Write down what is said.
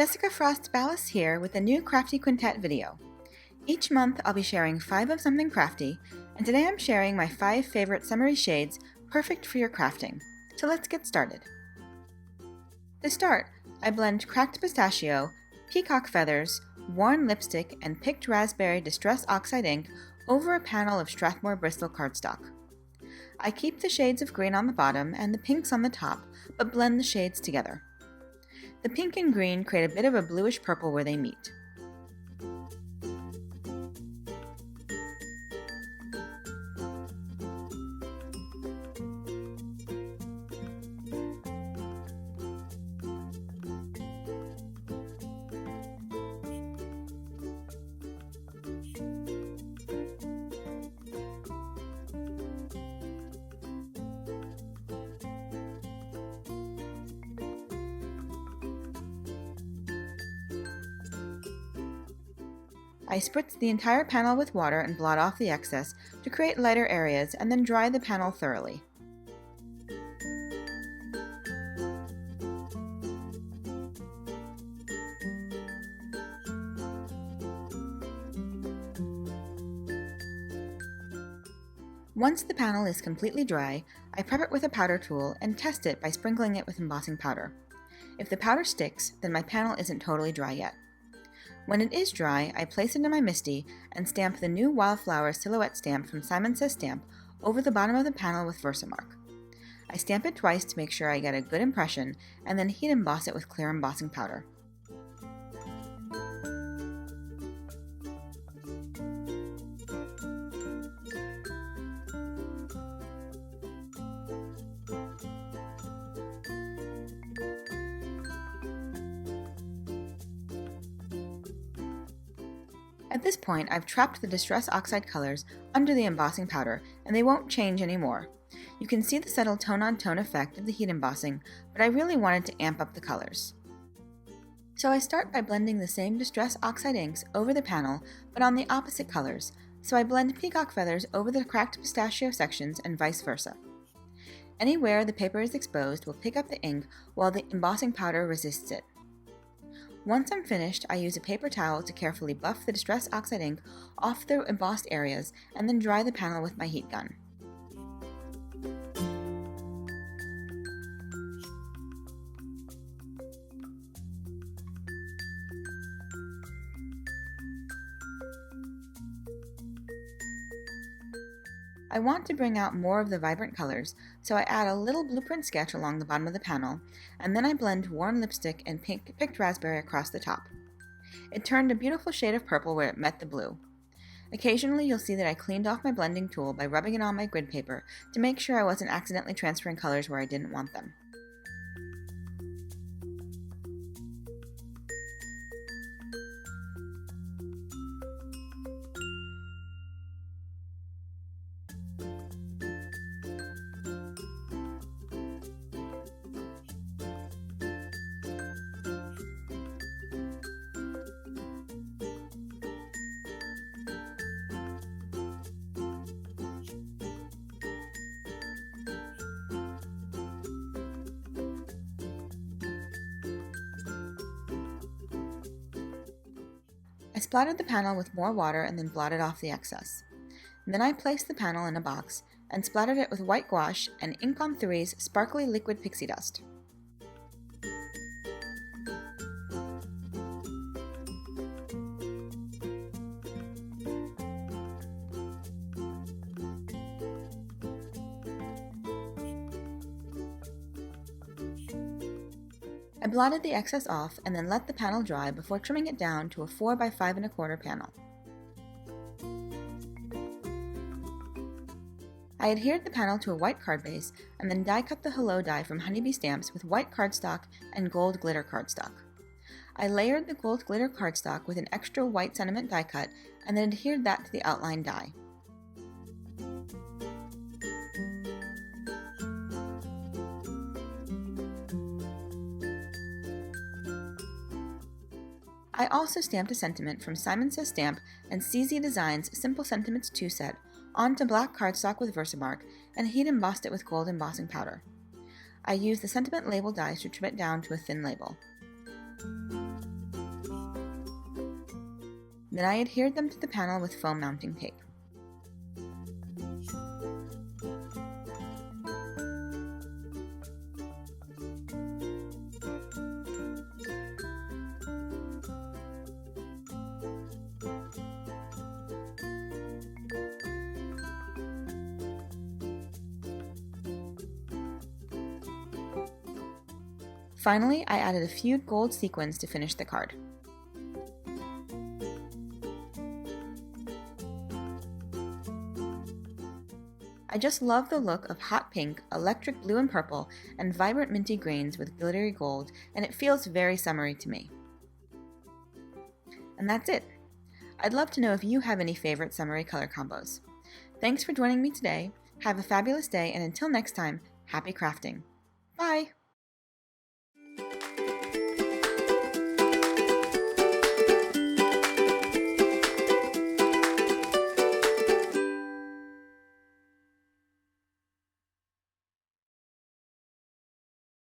Jessica Frost-Ballas here with a new Crafty Quintet video. Each month I'll be sharing 5 of something crafty, and today I'm sharing my 5 favorite summery shades perfect for your crafting. So let's get started. To start, I blend cracked pistachio, peacock feathers, worn lipstick, and picked raspberry Distress Oxide ink over a panel of Strathmore Bristol cardstock. I keep the shades of green on the bottom and the pinks on the top, but blend the shades together. The pink and green create a bit of a bluish purple where they meet. I spritz the entire panel with water and blot off the excess to create lighter areas and then dry the panel thoroughly. Once the panel is completely dry, I prep it with a powder tool and test it by sprinkling it with embossing powder. If the powder sticks, then my panel isn't totally dry yet. When it is dry, I place it in my MISTI and stamp the new WILDFLOWERS silhouette stamp from Simon Says Stamp over the bottom of the panel with VersaMark. I stamp it twice to make sure I get a good impression and then heat emboss it with clear embossing powder. At this point, I've trapped the Distress Oxide colors under the embossing powder, and they won't change anymore. You can see the subtle tone-on-tone effect of the heat embossing, but I really wanted to amp up the colors. So I start by blending the same Distress Oxide inks over the panel, but on the opposite colors, so I blend peacock feathers over the cracked pistachio sections and vice versa. Anywhere the paper is exposed will pick up the ink while the embossing powder resists it. Once I'm finished, I use a paper towel to carefully buff the Distress Oxide ink off the embossed areas and then dry the panel with my heat gun. I want to bring out more of the vibrant colors, so I add a little blueprint sketch along the bottom of the panel, and then I blend worn lipstick and picked raspberry across the top. It turned a beautiful shade of purple where it met the blue. Occasionally you'll see that I cleaned off my blending tool by rubbing it on my grid paper to make sure I wasn't accidentally transferring colors where I didn't want them. I splattered the panel with more water and then blotted off the excess. Then I placed the panel in a box and splattered it with white gouache and Ink on 3's sparkly liquid pixie dust. I blotted the excess off and then let the panel dry before trimming it down to a 4 by 5 1/4 panel. I adhered the panel to a white card base and then die cut the Hello die from Honeybee Stamps with white cardstock and gold glitter cardstock. I layered the gold glitter cardstock with an extra white sentiment die cut and then adhered that to the outline die. I also stamped a sentiment from Simon Says Stamp and CZ Designs Simple Sentiments 2 set onto black cardstock with VersaMark and heat embossed it with gold embossing powder. I used the sentiment label dies to trim it down to a thin label. Then I adhered them to the panel with foam mounting tape. Finally, I added a few gold sequins to finish the card. I just love the look of hot pink, electric blue and purple, and vibrant minty greens with glittery gold, and it feels very summery to me. And that's it. I'd love to know if you have any favorite summery color combos. Thanks for joining me today. Have a fabulous day, and until next time, happy crafting. Bye!